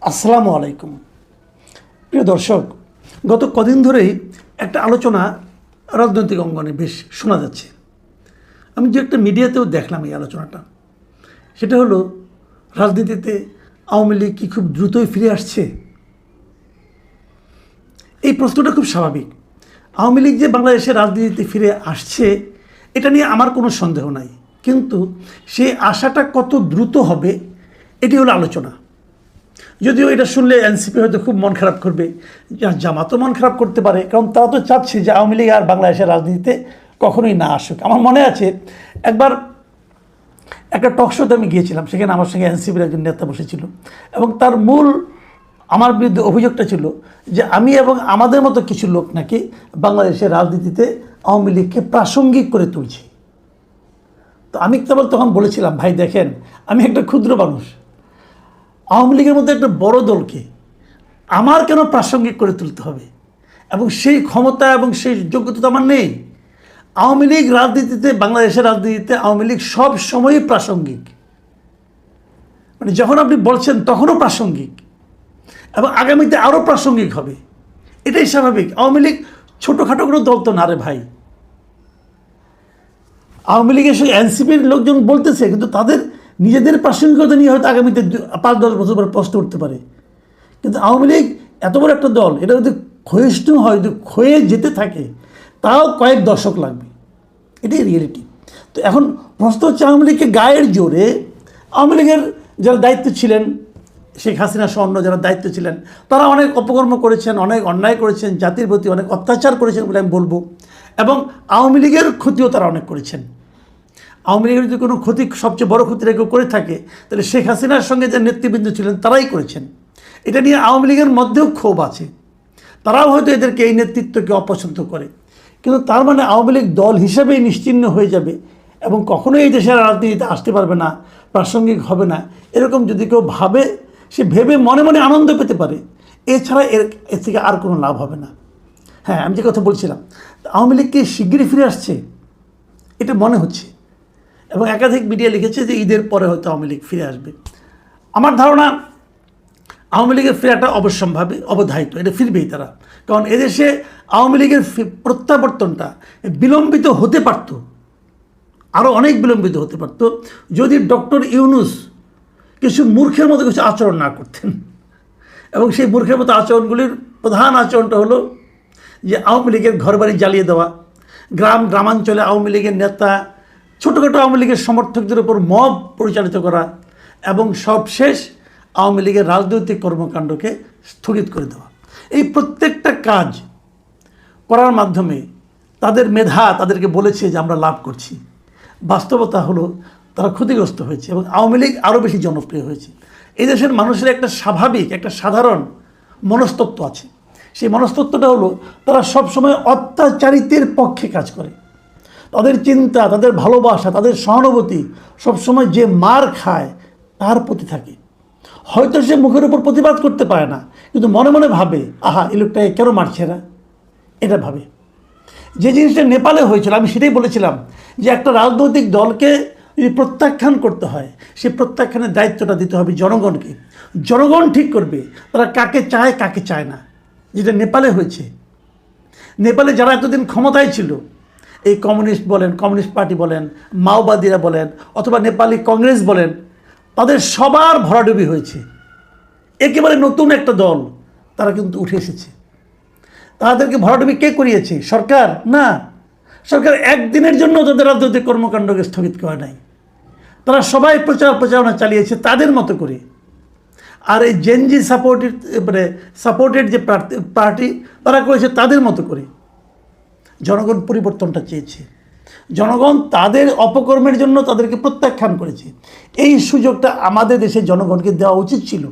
আসসালামু আলাইকুম। প্রিয় দর্শক, গত কদিন ধরেই একটা আলোচনা রাজনৈতিক অঙ্গনে বেশ শোনা যাচ্ছে। আমি যে একটা মিডিয়াতেও দেখলাম এই আলোচনাটা, সেটা হলো রাজনীতিতে আওয়ামী লীগ কি খুব দ্রুতই ফিরে আসছে? এই প্রশ্নটা খুব স্বাভাবিক। আওয়ামী লীগ যে বাংলাদেশের রাজনীতিতে ফিরে আসছে এটা নিয়ে আমার কোনো সন্দেহ নাই, কিন্তু সেই আশাটা কত দ্রুত হবে এটি হলো আলোচনা। যদিও এটা শুনলে এনসিপি হয়তো খুব মন খারাপ করবে, জামাতও মন খারাপ করতে পারে, কারণ তারা তো চাচ্ছে যে আওয়ামী লীগ আর বাংলাদেশের রাজনীতিতে কখনোই না আসুক। আমার মনে আছে একবার একটা টক শোতে আমি গিয়েছিলাম, সেখানে আমার সঙ্গে এনসিপির একজন নেতা বসেছিল এবং তার মূল আমার বিরুদ্ধে অভিযোগটা ছিল যে আমি এবং আমাদের মতো কিছু লোক নাকি বাংলাদেশের রাজনীতিতে আওয়ামী লীগকে প্রাসঙ্গিক করে তুলছি। তো আমি কেবল তখন বলেছিলাম, ভাই দেখেন, আমি একটা ক্ষুদ্র মানুষ, আওয়ামী লীগের মধ্যে একটা বড় দলকে আমার কেন প্রাসঙ্গিক করে তুলতে হবে? এবং সেই ক্ষমতা এবং সেই যোগ্যতা তো আমার নেই। আওয়ামী লীগ রাজনীতিতে, বাংলাদেশের রাজনীতিতে আওয়ামী লীগ সব সময়ই প্রাসঙ্গিক, মানে যখন আপনি বলছেন তখনও প্রাসঙ্গিক এবং আগামীতে আরও প্রাসঙ্গিক হবে, এটাই স্বাভাবিক। আওয়ামী লীগ ছোটোখাটো কোনো দল তো না রে ভাই। আওয়ামী লীগের সেই এনসিপির লোকজন বলতেছে, কিন্তু তাদের নিজেদের প্রাসঙ্গিকতা নিয়ে হয়তো আগামীতে ৫-১০ বছর পর প্রশ্ন উঠতে পারে। কিন্তু আওয়ামী লীগ এত বড় একটা দল, এটা যদি ক্ষয়িষ্ণু হয়, যদি ক্ষয়ে যেতে থাকে, তাও কয়েক দশক লাগবে, এটাই রিয়েলিটি। তো এখন প্রশ্ন হচ্ছে, আওয়ামী লীগকে গায়ের জোরে, আওয়ামী লীগের যারা দায়িত্ব ছিলেন, শেখ হাসিনা সহ অন্য যারা দায়িত্ব ছিলেন, তারা অনেক অপকর্ম করেছেন, অনেক অন্যায় করেছেন, জাতির প্রতি অনেক অত্যাচার করেছেন বলে আমি বলবো, এবং আওয়ামী লীগের ক্ষতিও তারা অনেক করেছেন। আওয়ামী লীগের যদি কোনো ক্ষতি, সবচেয়ে বড় ক্ষতিটা কেউ করে থাকে, তাহলে শেখ হাসিনার সঙ্গে যে নেতৃবৃন্দ ছিলেন তারাই করেছেন। এটা নিয়ে আওয়ামী লীগের মধ্যেও ক্ষোভ আছে, তারাও হয়তো এদেরকে, এই নেতৃত্বকে অপছন্দ করে। কিন্তু তার মানে আওয়ামী লীগ দল হিসাবেই নিশ্চিহ্ন হয়ে যাবে এবং কখনোই এই দেশের রাজনীতিতে আসতে পারবে না, প্রাসঙ্গিক হবে না, এরকম যদি কেউ ভাবে, সে ভেবে মনে মনে আনন্দ পেতে পারে, এছাড়া এর থেকে আর কোনো লাভ হবে না। হ্যাঁ, আমি যে কথা বলছিলাম, আওয়ামী লীগ কি শিগগিরই ফিরে আসছে এটা মনে হচ্ছে, এবং একাধিক মিডিয়া লিখেছে যে ঈদের পরে হয়তো আওয়ামী লীগ ফিরে আসবে। আমার ধারণা আওয়ামী লীগের ফেরাটা অবশ্যম্ভাবী, অবধারিত, এটা ফিরবেই তারা। কারণ এদেশে আওয়ামী লীগের প্রত্যাবর্তনটা বিলম্বিত হতে পারত, আরও অনেক বিলম্বিত হতে পারত, যদি ডক্টর ইউনূস কিছু মূর্খের মতো কিছু আচরণ না করতেন। এবং সেই মূর্খের মতো আচরণগুলির প্রধান আচরণটা হলো যে আওয়ামী লীগের ঘরবাড়ি জ্বালিয়ে দেওয়া, গ্রামাঞ্চলে আওয়ামী লীগের নেতা, ছোটোখাটো আওয়ামী লীগের সমর্থকদের উপর মব পরিচালিত করা, এবং সবশেষ আওয়ামী লীগের রাজনৈতিক কর্মকাণ্ডকে স্থগিত করে দেওয়া। এই প্রত্যেকটা কাজ করার মাধ্যমে তাদের মেধা তাদেরকে বলেছে যে আমরা লাভ করছি। বাস্তবতা হলো তারা ক্ষতিগ্রস্ত হয়েছে এবং আওয়ামী লীগ আরও বেশি জনপ্রিয় হয়েছে। এই দেশের মানুষের একটা স্বাভাবিক, একটা সাধারণ মনস্তত্ত্ব আছে। সেই মনস্তত্ত্বটা হলো, তারা সবসময় অত্যাচারিতের পক্ষে কাজ করে। তাদের চিন্তা, তাদের ভালোবাসা, তাদের সহানুভূতি সবসময় যে মার খায় তার প্রতি থাকে। হয়তো সে মুখের উপর প্রতিবাদ করতে পারে না, কিন্তু মনে মনে ভাবে, আহা, এই লোকটাকে কেন মারছে না, এটা ভাবে। যে জিনিসটা নেপালে হয়েছিল, আমি সেটাই বলেছিলাম যে একটা রাজনৈতিক দলকে যদি প্রত্যাখ্যান করতে হয়, সে প্রত্যাখ্যানের দায়িত্বটা দিতে হবে জনগণকে। জনগণ ঠিক করবে তারা কাকে চায়, কাকে চায় না, যেটা নেপালে হয়েছে। নেপালে যারা এতদিন ক্ষমতায় ছিল, এই কমিউনিস্ট বলেন, কমিউনিস্ট পার্টি বলেন, মাওবাদীরা বলেন, অথবা নেপালি কংগ্রেস বলেন, তাদের সবার ভরাডুবি হয়েছে। একেবারে নতুন একটা দল তারা কিন্তু উঠে এসেছে। তাদেরকে ভরাডুবি কে করিয়েছে? সরকার না। সরকার একদিনের জন্য তাদের রাজনৈতিক কর্মকাণ্ডকে স্থগিত করে নাই। তারা সবাই প্রচারণা চালিয়েছে তাদের মতো করে। আর এই জেনজি সাপোর্টেড যে পার্টি, তারা করেছে তাদের মতো করে। জনগণ পরিবর্তনটা চেয়েছে, জনগণ তাদের অপকর্মের জন্য তাদেরকে প্রত্যাখ্যান করেছে। এই সুযোগটা আমাদের দেশের জনগণকে দেওয়া উচিত ছিল।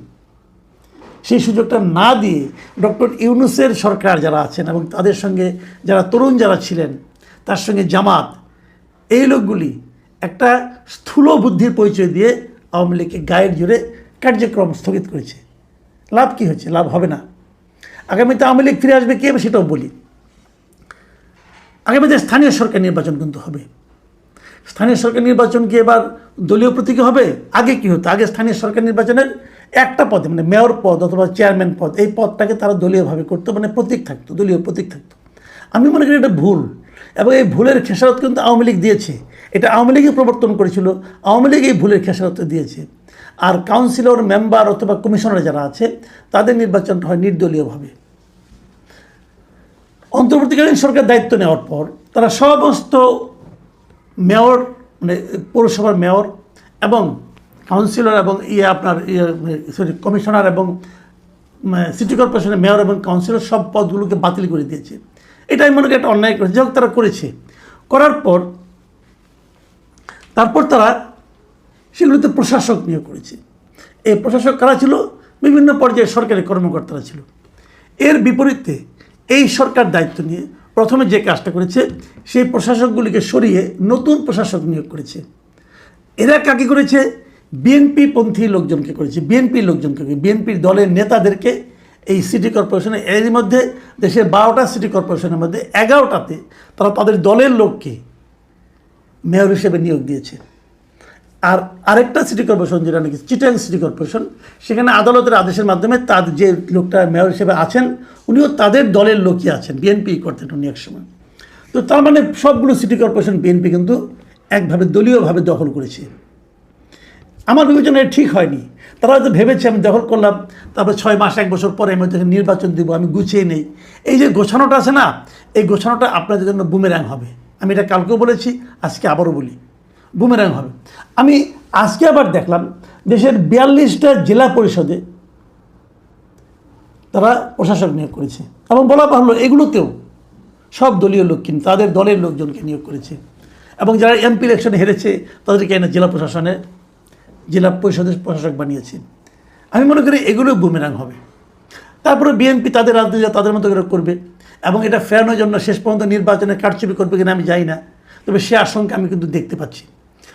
সেই সুযোগটা না দিয়ে ডক্টর ইউনূসের সরকার যারা আছেন এবং তাদের সঙ্গে যারা তরুণ যারা ছিলেন, তার সঙ্গে জামাত, এই লোকগুলি একটা স্থূল বুদ্ধির পরিচয় দিয়ে আওয়ামী লীগকে গায়ের জোরে কার্যক্রম স্থগিত করেছে। লাভ কী হয়েছে? লাভ হবে না। আগামীতে আওয়ামী লীগ ফিরে আসবে কে, সেটাও বলি। আগামীতে স্থানীয় সরকার নির্বাচন কিন্তু হবে। স্থানীয় সরকার নির্বাচন কি এবার দলীয় প্রতীকে হবে? আগে কি হতো? আগে স্থানীয় সরকার নির্বাচনের একটা পদে মানে মেয়র পদ অথবা চেয়ারম্যান পদ, এই পদটাকে তারা দলীয়ভাবে করতো, মানে প্রতীক থাকতো, দলীয় প্রতীক থাকতো। আমি মনে করি এটা ভুল, এবং এই ভুলের খেসারত কিন্তু আওয়ামী লীগ দিয়েছে। এটা আওয়ামী লীগই প্রবর্তন করেছিল, আওয়ামী লীগ এই ভুলের খেসারত দিয়েছে। আর কাউন্সিলর, মেম্বার অথবা কমিশনার যারা আছে তাদের নির্বাচন হয় নির্দলীয়ভাবে। অন্তর্বর্তীকালীন সরকার দায়িত্ব নেওয়ার পর তারা সমস্ত মেয়র, মানে পৌরসভার মেয়র এবং কাউন্সিলর এবং কমিশনার এবং সিটি কর্পোরেশনের মেয়র এবং কাউন্সিলর সব পদগুলোকে বাতিল করে দিয়েছে। এটা আমি মনে করি একটা অন্যায় করেছে। যাই হোক, তারা করেছে, করার পর তারপর তারা সেগুলোতে প্রশাসক নিয়োগ করেছে। এই প্রশাসক কারা ছিল? বিভিন্ন পর্যায়ে সরকারি কর্মকর্তারা ছিল। এর বিপরীতে এই সরকার দায়িত্ব নিয়ে প্রথমে যে কাজটা করেছে, সেই প্রশাসকগুলিকে সরিয়ে নতুন প্রশাসক নিয়োগ করেছে। এরা কাকে করেছে? বিএনপি পন্থী লোকজনকে করেছে, বিএনপির লোকজনকে, বিএনপির দলের নেতাদেরকে এই সিটি কর্পোরেশনে। এর মধ্যে দেশের 12টা সিটি কর্পোরেশনের মধ্যে 11টাতে তারা তাদের দলের লোককে মেয়র হিসেবে নিয়োগ দিয়েছে। আর আরেকটা সিটি কর্পোরেশন, যেটা নাকি চিটাং সিটি কর্পোরেশন, সেখানে আদালতের আদেশের মাধ্যমে তার যে লোকটা মেয়র হিসেবে আছেন উনিও তাদের দলের লোকই আছেন, বিএনপি করতেন উনি এক সময়। তো তার মানে সবগুলো সিটি কর্পোরেশন বিএনপি কিন্তু একভাবে দলীয়ভাবে দখল করেছে। আমার বিবেচনায় ঠিক হয়নি। তারা হয়তো ভেবেছে আমি দখল করলাম, তারপর 6 মাস 1 বছর পরে আমি হয়তো নির্বাচন দেবো, আমি গুছিয়ে নেই। এই যে গোছানোটা আছে না, এই গোছানোটা আপনাদের জন্য বুমেরাং হবে। আমি এটা কালকেও বলেছি, আজকে আবারও বলি, বুমেরাং হবে। আমি আজকে আবার দেখলাম দেশের 42টা জেলা পরিষদে তারা প্রশাসক নিয়োগ করেছে, এবং বলা ভালো এগুলোতেও সব দলীয় লোক কিন্তু তাদের দলের লোকজনকে নিয়োগ করেছে। এবং যারা এমপি ইলেকশনে হেরেছে তাদেরকে এনে জেলা পরিষদের প্রশাসক বানিয়েছে। আমি মনে করি এগুলো বুমেরাং হবে। তারপরে বিএনপি তাদের রাজনীতি তাদের মতো করে করবে, এবং এটা ফেরানোর জন্য শেষ পর্যন্ত নির্বাচনে কারচুপি করবে কিনা আমি জানি না, তবে সে আশঙ্কা আমি কিন্তু দেখতে পাচ্ছি।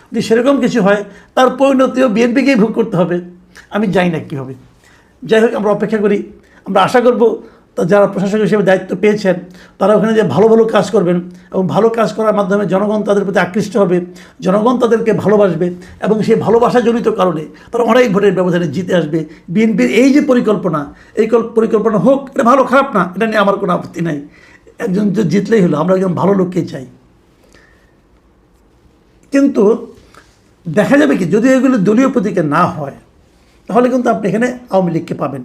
যদি সেরকম কিছু হয় তার পরিণতিও বিএনপিকেই ভোগ করতে হবে। আমি জানি না কী হবে। যাই হোক, আমরা অপেক্ষা করি। আমরা আশা করব যারা প্রশাসক হিসেবে দায়িত্ব পেয়েছেন তারা ওখানে যে ভালো ভালো কাজ করবেন, এবং ভালো কাজ করার মাধ্যমে জনগণ তাদের প্রতি আকৃষ্ট হবে, জনগণ তাদেরকে ভালোবাসবে, এবং সেই ভালোবাসাজনিত কারণে তারা অনেক ভোটের ব্যবধানে জিতে আসবে। বিএনপির এই যে পরিকল্পনা, এই পরিকল্পনা হোক, এটা ভালো খারাপ না, এটা নিয়ে আমার কোনো আপত্তি নাই। একজন তো জিতলেই হলো, আমরা একজন ভালো লোককে চাই। কিন্তু দেখা যাবে কি, যদি এগুলো দলীয় প্রতীকে না হয় তাহলে কিন্তু আপনি এখানে আওয়ামী লীগকে পাবেন।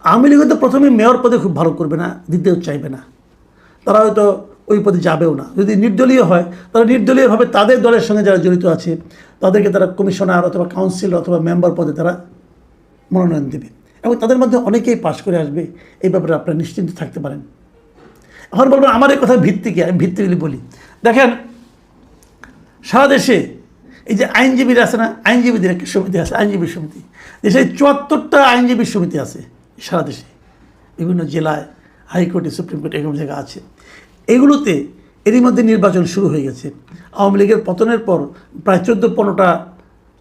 আওয়ামী লীগ হয়তো প্রথমে মেয়র পদে খুব ভালো করবে না, দিতেও চাইবে না, তারা হয়তো ওই পদে যাবেও না। যদি নির্দলীয় হয় তারা নির্দলীয়ভাবে তাদের দলের সঙ্গে যারা জড়িত আছে তাদেরকে তারা কমিশনার অথবা কাউন্সিলর অথবা মেম্বার পদে তারা মনোনয়ন দেবে, এবং তাদের মধ্যে অনেকেই পাশ করে আসবে। এই ব্যাপারে আপনারা নিশ্চিন্ত থাকতে পারেন। এখন বলবেন আমার এই কথা ভিত্তি কি? আমি ভিত্তিগুলি বলি। দেখেন, সারা দেশে এই যে আইনজীবীরা আছে না, আইনজীবীদের একটা সমিতি আছে, আইনজীবী সমিতি। দেশে 74টা আইনজীবী সমিতি আছে সারা দেশে, বিভিন্ন জেলায়, হাইকোর্টে, সুপ্রিম কোর্টে, এরকম জায়গা আছে। এগুলোতে এরই মধ্যে নির্বাচন শুরু হয়ে গেছে। আওয়ামী লীগের পতনের পর প্রায়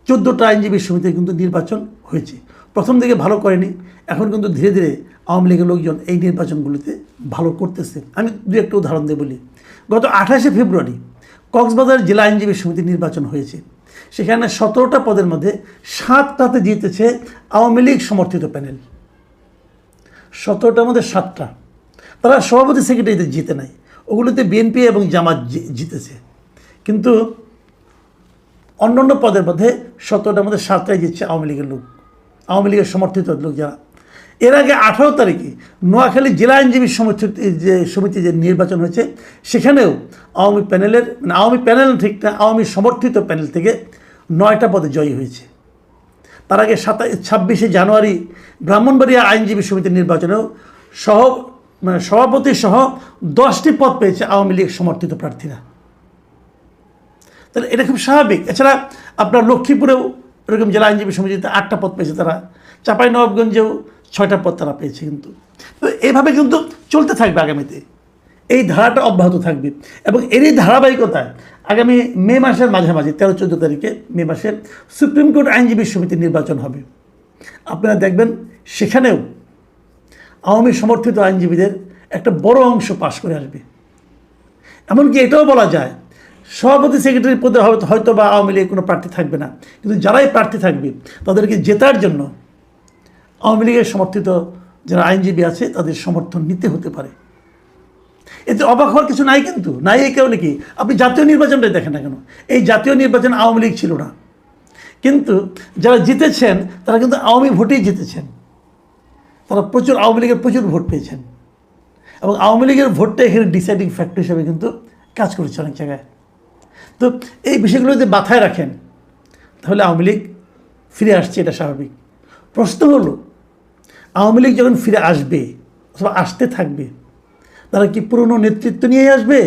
14টা আইনজীবী সমিতির কিন্তু নির্বাচন হয়েছে। প্রথম দিকে ভালো করেনি, এখন কিন্তু ধীরে ধীরে আওয়ামী লীগের লোকজন এই নির্বাচনগুলিতে ভালো করতেছে। আমি দু একটা উদাহরণ দিয়ে বলি। গত 28শে ফেব্রুয়ারি কক্সবাজার জেলা আইনজীবী সমিতির নির্বাচন হয়েছে। সেখানে 17টা পদের মধ্যে 7টাতে জিতেছে আওয়ামী লীগ সমর্থিত প্যানেল। 17টার মধ্যে 7টা তারা সভাপতি সেক্রেটারিতে জিতে নাই, ওগুলোতে বিএনপি এবং জামাত জিতেছে। কিন্তু অন্যান্য পদের মধ্যে 17টার মধ্যে 7টাই জিতছে আওয়ামী লীগের লোক, আওয়ামী লীগের সমর্থিত লোক যারা। এর আগে 18 তারিখে নোয়াখালী জেলা আইনজীবী সমিতি যে নির্বাচন হয়েছে, সেখানেও আওয়ামী প্যানেল ঠিক না, আওয়ামী সমর্থিত প্যানেল থেকে 9টা পদে জয়ী হয়েছে। তার আগে 26শে জানুয়ারি ব্রাহ্মণবাড়িয়া আইনজীবী সমিতির নির্বাচনেও সভাপতি সহ 10টি পদ পেয়েছে আওয়ামী লীগ সমর্থিত প্রার্থীরা। তাহলে এটা খুব স্বাভাবিক। এছাড়া আপনার লক্ষ্মীপুরেও এরকম জেলা আইনজীবী সমিতিতে 8টা পদ পেয়েছে তারা, চাঁপাইনবাবগঞ্জেও 6টা পদ তারা পেয়েছে। কিন্তু তো এইভাবে কিন্তু চলতে থাকবে আগামীতে, এই ধারাটা অব্যাহত থাকবে। এবং এরই ধারাবাহিকতায় আগামী মে মাসের মাঝামাঝি 13-14 তারিখে মে মাসে সুপ্রিম কোর্ট আইনজীবী সমিতির নির্বাচন হবে। আপনারা দেখবেন সেখানেও আওয়ামী সমর্থিত আইনজীবীদের একটা বড় অংশ পাশ করে আসবে। এমনকি এটাও বলা যায় সভাপতি সেক্রেটারি পদে হয়তো বা আওয়ামী লীগের কোনো প্রার্থী থাকবে না, কিন্তু যারাই প্রার্থী থাকবে তাদেরকে জেতার জন্য আওয়ামী লীগের সমর্থিত যারা আইনজীবী আছে তাদের সমর্থন নিতে হতে পারে। এতে অবাক হওয়ার কিছু নাই, কিন্তু নাই এই কারণে কি, আপনি জাতীয় নির্বাচনটাই দেখেন না কেন, এই জাতীয় নির্বাচন আওয়ামী লীগ ছিল না, কিন্তু যারা জিতেছেন তারা কিন্তু আওয়ামী ভোটেই জিতেছেন, তারা প্রচুর আওয়ামী লীগের প্রচুর ভোট পেয়েছেন, এবং আওয়ামী লীগের ভোটটা এখানে ডিসাইডিং ফ্যাক্টর হিসেবে কিন্তু কাজ করেছে অনেক জায়গায়। তো এই বিষয়গুলো যদি মাথায় রাখেন তাহলে আওয়ামী লীগ ফিরে আসছে, এটা স্বাভাবিক। প্রশ্ন হলো, আওয়ামী লীগ যখন ফিরে আসবে অথবা আসতে থাকবে, তারা কি পুরনো নেতৃত্ব নিয়ে আসবে?